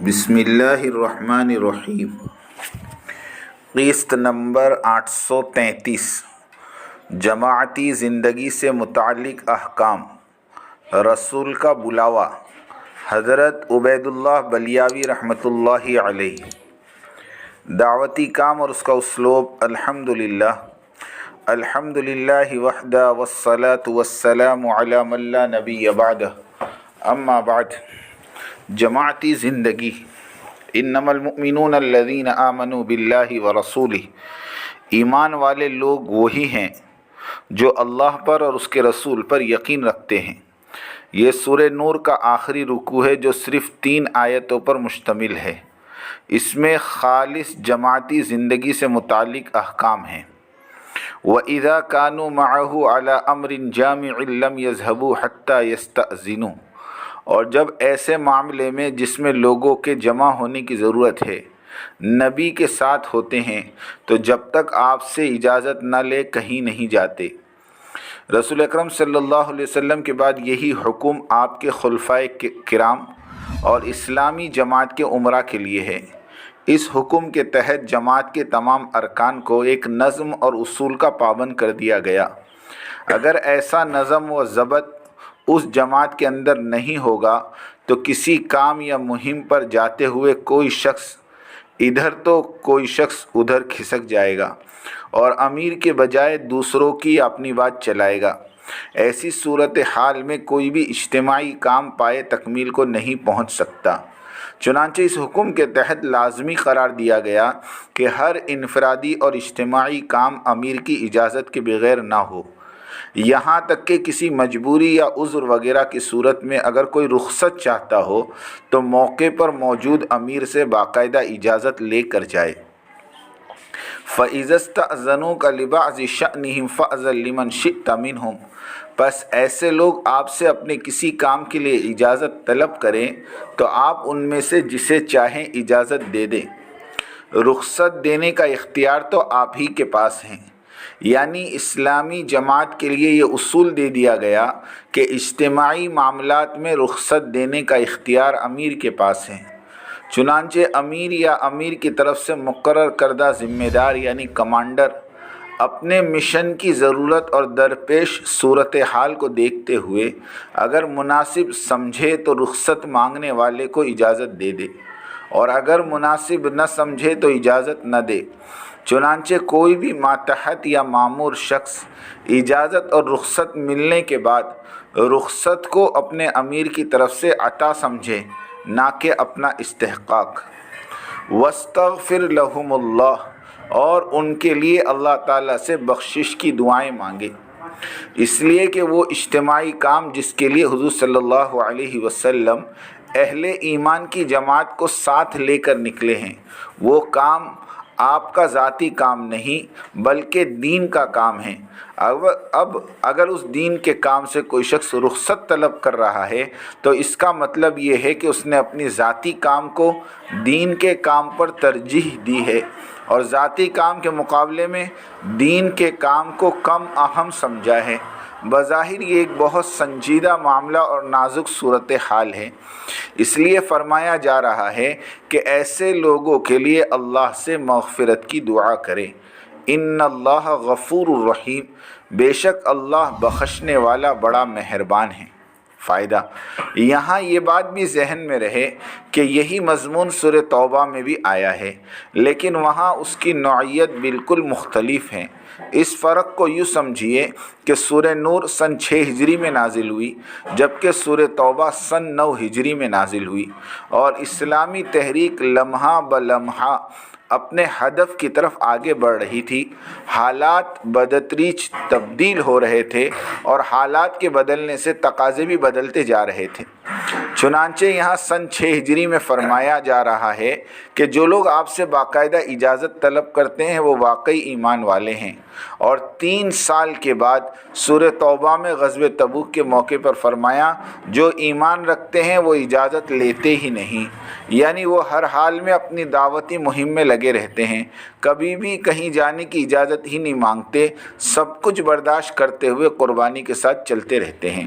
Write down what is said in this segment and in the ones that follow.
بسم اللہ الرحمن الرحیم۔ قسط نمبر 833 جماعتی زندگی سے متعلق احکام، رسول کا بلاوا، حضرت عبید اللہ بلیاوی رحمۃ اللہ علیہ۔ دعوتی کام اور اس کا اسلوب۔ الحمدللہ وحدہ والصلاة والسلام علی من لا نبی بعدہ، اما بعد۔ جماعتی زندگی۔ انما المؤمنون الذین آمنوا باللہ ورسولہ، ایمان والے لوگ وہی ہیں جو اللہ پر اور اس کے رسول پر یقین رکھتے ہیں۔ یہ سورہ نور کا آخری رکوع ہے جو صرف 3 آیتوں پر مشتمل ہے۔ اس میں خالص جماعتی زندگی سے متعلق احکام ہیں۔ وَإِذَا كَانُوا مَعَهُ عَلَى أَمْرٍ جَامِعٍ لَمْ يَذْهَبُوا حَتَّى يَسْتَأْذِنُوا، اور جب ایسے معاملے میں جس میں لوگوں کے جمع ہونے کی ضرورت ہے نبی کے ساتھ ہوتے ہیں تو جب تک آپ سے اجازت نہ لے کہیں نہیں جاتے۔ رسول اکرم صلی اللہ علیہ وسلم کے بعد یہی حکم آپ کے خلفائے کرام اور اسلامی جماعت کے امراء کے لیے ہے۔ اس حکم کے تحت جماعت کے تمام ارکان کو ایک نظم اور اصول کا پابند کر دیا گیا۔ اگر ایسا نظم و ضبط اس جماعت کے اندر نہیں ہوگا تو کسی کام یا مہم پر جاتے ہوئے کوئی شخص ادھر تو کوئی شخص ادھر کھسک جائے گا اور امیر کے بجائے دوسروں کی اپنی بات چلائے گا۔ ایسی صورتحال میں کوئی بھی اجتماعی کام پائے تکمیل کو نہیں پہنچ سکتا۔ چنانچہ اس حکم کے تحت لازمی قرار دیا گیا کہ ہر انفرادی اور اجتماعی کام امیر کی اجازت کے بغیر نہ ہو، یہاں تک کہ کسی مجبوری یا عذر وغیرہ کی صورت میں اگر کوئی رخصت چاہتا ہو تو موقع پر موجود امیر سے باقاعدہ اجازت لے کر جائے۔ فَإِذَا اسْتَأْذَنُوكَ لِبَعْضِ شَأْنِهِمْ فَأْذَن لِمَنْ شِئْتَ مِنْهُمْ، پس ایسے لوگ آپ سے اپنے کسی کام کے لیے اجازت طلب کریں تو آپ ان میں سے جسے چاہیں اجازت دے دیں۔ رخصت دینے کا اختیار تو آپ ہی کے پاس ہیں، یعنی اسلامی جماعت کے لیے یہ اصول دے دیا گیا کہ اجتماعی معاملات میں رخصت دینے کا اختیار امیر کے پاس ہے۔ چنانچہ امیر یا امیر کی طرف سے مقرر کردہ ذمہ دار یعنی کمانڈر اپنے مشن کی ضرورت اور درپیش صورتحال کو دیکھتے ہوئے اگر مناسب سمجھے تو رخصت مانگنے والے کو اجازت دے دے، اور اگر مناسب نہ سمجھے تو اجازت نہ دے۔ چنانچہ کوئی بھی ماتحت یا مامور شخص اجازت اور رخصت ملنے کے بعد رخصت کو اپنے امیر کی طرف سے عطا سمجھے، نہ کہ اپنا استحقاق۔ وَاسْتَغْفِرْ لَهُمُ اللَّهُ، اور ان کے لیے اللہ تعالیٰ سے بخشش کی دعائیں مانگے، اس لیے کہ وہ اجتماعی کام جس کے لیے حضور صلی اللہ علیہ وسلم اہل ایمان کی جماعت کو ساتھ لے کر نکلے ہیں، وہ کام آپ کا ذاتی کام نہیں بلکہ دین کا کام ہے۔ اب اگر اس دین کے کام سے کوئی شخص رخصت طلب کر رہا ہے تو اس کا مطلب یہ ہے کہ اس نے اپنی ذاتی کام کو دین کے کام پر ترجیح دی ہے اور ذاتی کام کے مقابلے میں دین کے کام کو کم اہم سمجھا ہے۔ بظاہر یہ ایک بہت سنجیدہ معاملہ اور نازک صورتحال ہے، اس لیے فرمایا جا رہا ہے کہ ایسے لوگوں کے لیے اللہ سے مغفرت کی دعا کرے۔ ان اللہ غفور الرحیم، بے شک اللہ بخشنے والا بڑا مہربان ہے۔ فائدہ، یہاں یہ بات بھی ذہن میں رہے کہ یہی مضمون سورہ توبہ میں بھی آیا ہے، لیکن وہاں اس کی نوعیت بالکل مختلف ہے۔ اس فرق کو یوں سمجھیے کہ سورہ نور سن 6 ہجری میں نازل ہوئی جبکہ سورہ توبہ سن 9 ہجری میں نازل ہوئی، اور اسلامی تحریک لمحہ بلمحہ اپنے ہدف کی طرف آگے بڑھ رہی تھی۔ حالات بدتریج تبدیل ہو رہے تھے اور حالات کے بدلنے سے تقاضے بھی بدلتے جا رہے تھے۔ چنانچہ یہاں سن 6 ہجری میں فرمایا جا رہا ہے کہ جو لوگ آپ سے باقاعدہ اجازت طلب کرتے ہیں وہ واقعی ایمان والے ہیں، اور 3 سال کے بعد سورہ توبہ میں غزوہ تبوک کے موقع پر فرمایا جو ایمان رکھتے ہیں وہ اجازت لیتے ہی نہیں، یعنی وہ ہر حال میں اپنی دعوتی مہم میں لگے رہتے ہیں، کبھی بھی کہیں جانے کی اجازت ہی نہیں مانگتے، سب کچھ برداشت کرتے ہوئے قربانی کے ساتھ چلتے رہتے ہیں۔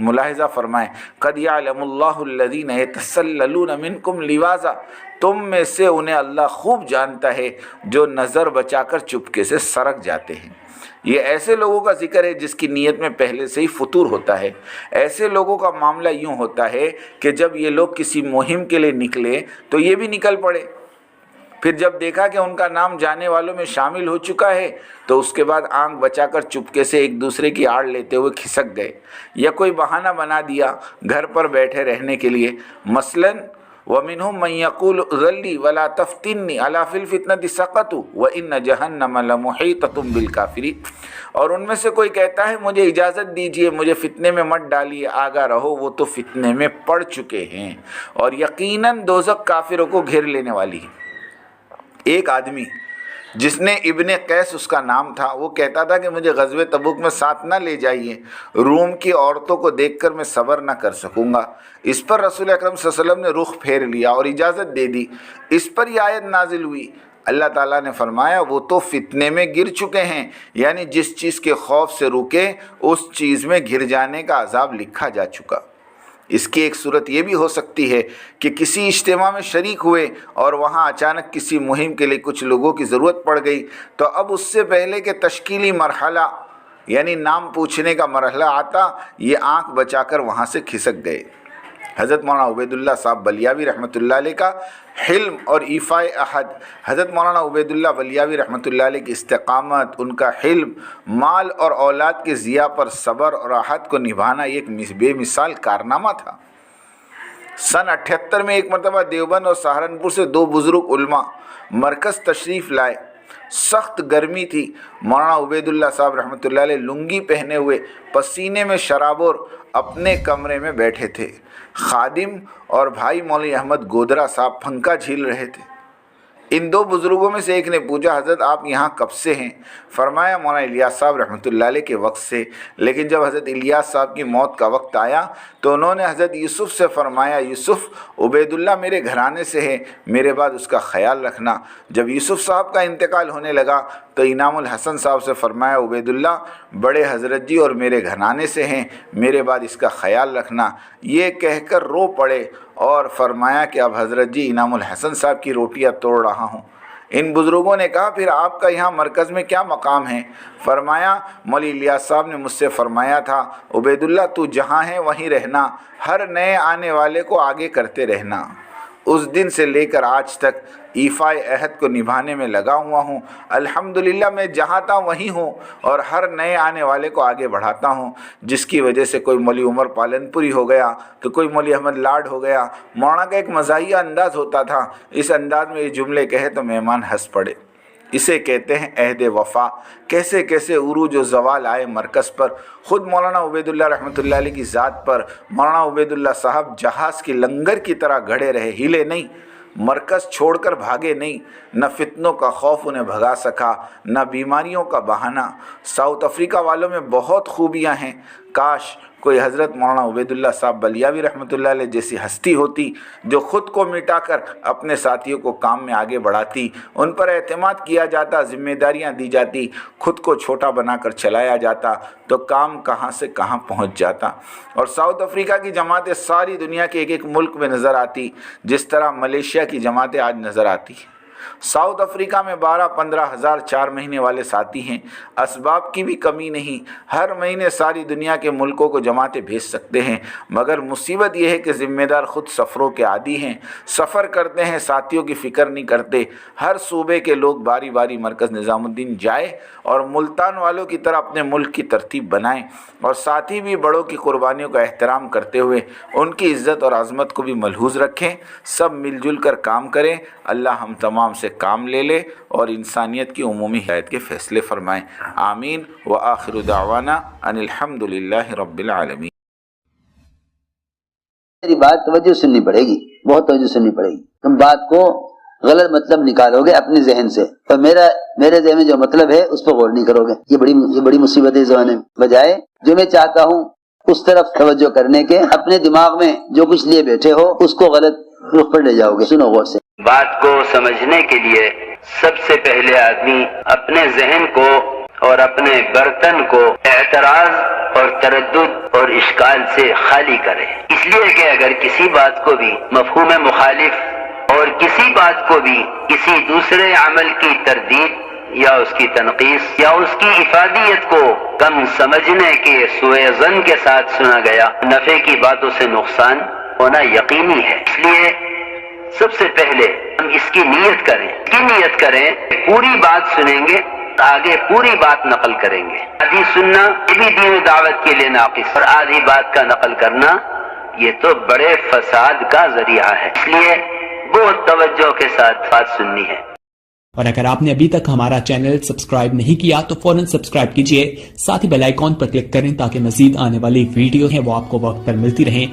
ملاحظہ فرمائیں، قد یعلم اللہ الذین یتسللون منکم لواذا، تم میں سے انہیں اللہ خوب جانتا ہے جو نظر بچا کر چپکے سے سرک جاتے ہیں۔ یہ ایسے لوگوں کا ذکر ہے جس کی نیت میں پہلے سے ہی فطور ہوتا ہے۔ ایسے لوگوں کا معاملہ یوں ہوتا ہے کہ جب یہ لوگ کسی مہم کے لیے نکلے تو یہ بھی نکل پڑے، پھر جب دیکھا کہ ان کا نام جانے والوں میں شامل ہو چکا ہے تو اس کے بعد آنکھ بچا کر چپکے سے ایک دوسرے کی آڑ لیتے ہوئے کھسک گئے، یا کوئی بہانہ بنا دیا گھر پر بیٹھے رہنے کے لیے۔ مثلاً وَمِنْهُمْ مَنْ يَقُولُ ذَلِّي وَلَا تَفْتِنِّي أَلَا فِي الْفِتْنَةِ سَقَطُوا وَإِنَّ جَهَنَّمَ لَمُحِيطَةٌ بِالْكَافِرِينَ، اور ان میں سے کوئی کہتا ہے مجھے اجازت دیجئے، مجھے فتنے میں مت ڈالیے، آگاہ رہو وہ تو فتنے میں پڑ چکے ہیں اور یقیناً دوزخ کافروں کو گھیر لینے والی ہے۔ ایک آدمی جس نے ابن قیس اس کا نام تھا، وہ کہتا تھا کہ مجھے غزوہ تبوک میں ساتھ نہ لے جائیے، روم کی عورتوں کو دیکھ کر میں صبر نہ کر سکوں گا۔ اس پر رسول اکرم صلی اللہ علیہ وسلم نے رخ پھیر لیا اور اجازت دے دی۔ اس پر یہ آیت نازل ہوئی، اللہ تعالیٰ نے فرمایا وہ تو فتنے میں گر چکے ہیں، یعنی جس چیز کے خوف سے رکے اس چیز میں گر جانے کا عذاب لکھا جا چکا۔ اس کی ایک صورت یہ بھی ہو سکتی ہے کہ کسی اجتماع میں شریک ہوئے اور وہاں اچانک کسی مہم کے لیے کچھ لوگوں کی ضرورت پڑ گئی، تو اب اس سے پہلے کہ تشکیلی مرحلہ یعنی نام پوچھنے کا مرحلہ آتا، یہ آنکھ بچا کر وہاں سے کھسک گئے۔ حضرت مولانا عبید اللہ صاحب بلیاوی رحمۃ اللہ علیہ کا حلم اور ایفائے عہد، حضرت مولانا عبید اللہ بلیاوی رحمۃ اللہ علیہ کی استقامت، ان کا حلم، مال اور اولاد کے ضیاع پر صبر اور عہد کو نبھانا ایک بے مثال کارنامہ تھا۔ سن 78 میں ایک مرتبہ دیوبند اور سہارنپور سے 2 بزرگ علماء مرکز تشریف لائے۔ سخت گرمی تھی، مولانا عبید اللہ صاحب رحمۃ اللہ علیہ لنگی پہنے ہوئے پسینے میں شرابور اپنے کمرے میں بیٹھے تھے۔ خادم اور بھائی مولوی احمد گودرا صاحب پنکھا جھیل رہے تھے۔ ان 2 بزرگوں میں سے ایک نے پوچھا، حضرت آپ یہاں کب سے ہیں؟ فرمایا مولانا الیاس صاحب رحمۃ اللہ علیہ کے وقت سے، لیکن جب حضرت الیاس صاحب کی موت کا وقت آیا تو انہوں نے حضرت یوسف سے فرمایا، یوسف عبید اللہ میرے گھرانے سے ہے، میرے بعد اس کا خیال رکھنا۔ جب یوسف صاحب کا انتقال ہونے لگا تو انعام الحسن صاحب سے فرمایا، عبید اللہ بڑے حضرت جی اور میرے گھرانے سے ہیں، میرے بعد اس کا خیال رکھنا۔ یہ کہہ کر رو پڑے اور فرمایا کہ اب حضرت جی انعام الحسن صاحب کی روٹیاں توڑ رہا ہوں۔ ان بزرگوں نے کہا، پھر آپ کا یہاں مرکز میں کیا مقام ہے؟ فرمایا، مولوی الیاس صاحب نے مجھ سے فرمایا تھا، عبید اللہ تو جہاں ہے وہیں رہنا، ہر نئے آنے والے کو آگے کرتے رہنا۔ اس دن سے لے کر آج تک ایفائے عہد کو نبھانے میں لگا ہوا ہوں۔ الحمدللہ میں جہاں تھا وہیں ہوں اور ہر نئے آنے والے کو آگے بڑھاتا ہوں، جس کی وجہ سے کوئی مولوی عمر پالنپوری ہو گیا تو کوئی مولوی احمد لاڈ ہو گیا۔ مولانا کا ایک مزاحیہ انداز ہوتا تھا، اس انداز میں یہ جملے کہے تو مہمان ہنس پڑے۔ اسے کہتے ہیں عہد وفا۔ کیسے کیسے عروج و زوال آئے مرکز پر، خود مولانا عبید اللہ رحمۃ اللہ علیہ کی ذات پر۔ مولانا عبید اللہ صاحب جہاز کی لنگر کی طرح گھڑے رہے، ہلے نہیں، مرکز چھوڑ کر بھاگے نہیں۔ نہ فتنوں کا خوف انہیں بھگا سکا، نہ بیماریوں کا بہانہ۔ ساؤتھ افریقہ والوں میں بہت خوبیاں ہیں، کاش کوئی حضرت مولانا عبید اللہ صاحب بلیاوی رحمۃ اللہ علیہ جیسی ہستی ہوتی جو خود کو مٹا کر اپنے ساتھیوں کو کام میں آگے بڑھاتی، ان پر اعتماد کیا جاتا، ذمہ داریاں دی جاتی، خود کو چھوٹا بنا کر چلایا جاتا تو کام کہاں سے کہاں پہنچ جاتا۔ اور ساؤتھ افریقہ کی جماعتیں ساری دنیا کے ایک ایک ملک میں نظر آتی، جس طرح ملیشیا کی جماعتیں آج نظر آتی ہیں۔ ساؤتھ افریقہ میں 12-15 ہزار 4 مہینے والے ساتھی ہیں، اسباب کی بھی کمی نہیں، ہر مہینے ساری دنیا کے ملکوں کو جماعتیں بھیج سکتے ہیں، مگر مصیبت یہ ہے کہ ذمہ دار خود سفروں کے عادی ہیں، سفر کرتے ہیں، ساتھیوں کی فکر نہیں کرتے۔ ہر صوبے کے لوگ باری باری مرکز نظام الدین جائے اور ملتان والوں کی طرح اپنے ملک کی ترتیب بنائیں، اور ساتھی بھی بڑوں کی قربانیوں کا احترام کرتے ہوئے ان کی عزت اور عظمت کو بھی ملحوظ رکھیں۔ سب مل جل کر کام کریں، اللہ ہم تمام سے کام لے لے اور انسانیت کی عمومی ہدایت کے فیصلے فرمائیں۔ آمین وآخر دعوانا ان الحمد للہ رب العالمین۔ میری بات توجہ سننی پڑے گی، بہت توجہ سننی پڑے گی۔ تم بات کو غلط مطلب نکالو گے اپنے ذہن سے، اور میرے ذہن میں جو مطلب ہے اس پہ غور نہیں کرو گے۔ یہ بڑی مصیبت ہے زمانے میں۔ بجائے جو میں چاہتا ہوں اس طرف توجہ کرنے کے، اپنے دماغ میں جو کچھ لیے بیٹھے ہو اس کو غلط رخ پر لے جاؤ گے۔ سنو غور سے۔ بات کو سمجھنے کے لیے سب سے پہلے آدمی اپنے ذہن کو اور اپنے برتن کو اعتراض اور تردد اور اشکال سے خالی کرے، اس لیے کہ اگر کسی بات کو بھی مفہوم مخالف اور کسی بات کو بھی کسی دوسرے عمل کی تردید یا اس کی تنقیص یا اس کی افادیت کو کم سمجھنے کے سوء ظن کے ساتھ سنا گیا، نفع کی باتوں سے نقصان ہونا یقینی ہے۔ اس لیے سب سے پہلے ہم اس کی نیت کریں، پوری بات سنیں گے، آگے پوری بات نقل کریں گے۔ آدھی سننا یہ بھی دین و دعوت کے لیے ناقص، اور آدھی بات کا نقل کرنا یہ تو بڑے فساد کا ذریعہ ہے، اس لیے بہت توجہ کے ساتھ بات سننی ہے۔ اور اگر آپ نے ابھی تک ہمارا چینل سبسکرائب نہیں کیا تو فوراً سبسکرائب کیجئے، ساتھ ہی بیل آئیکن پر کلک کریں تاکہ مزید آنے والی ویڈیو ہیں وہ آپ کو وقت پر ملتی رہیں۔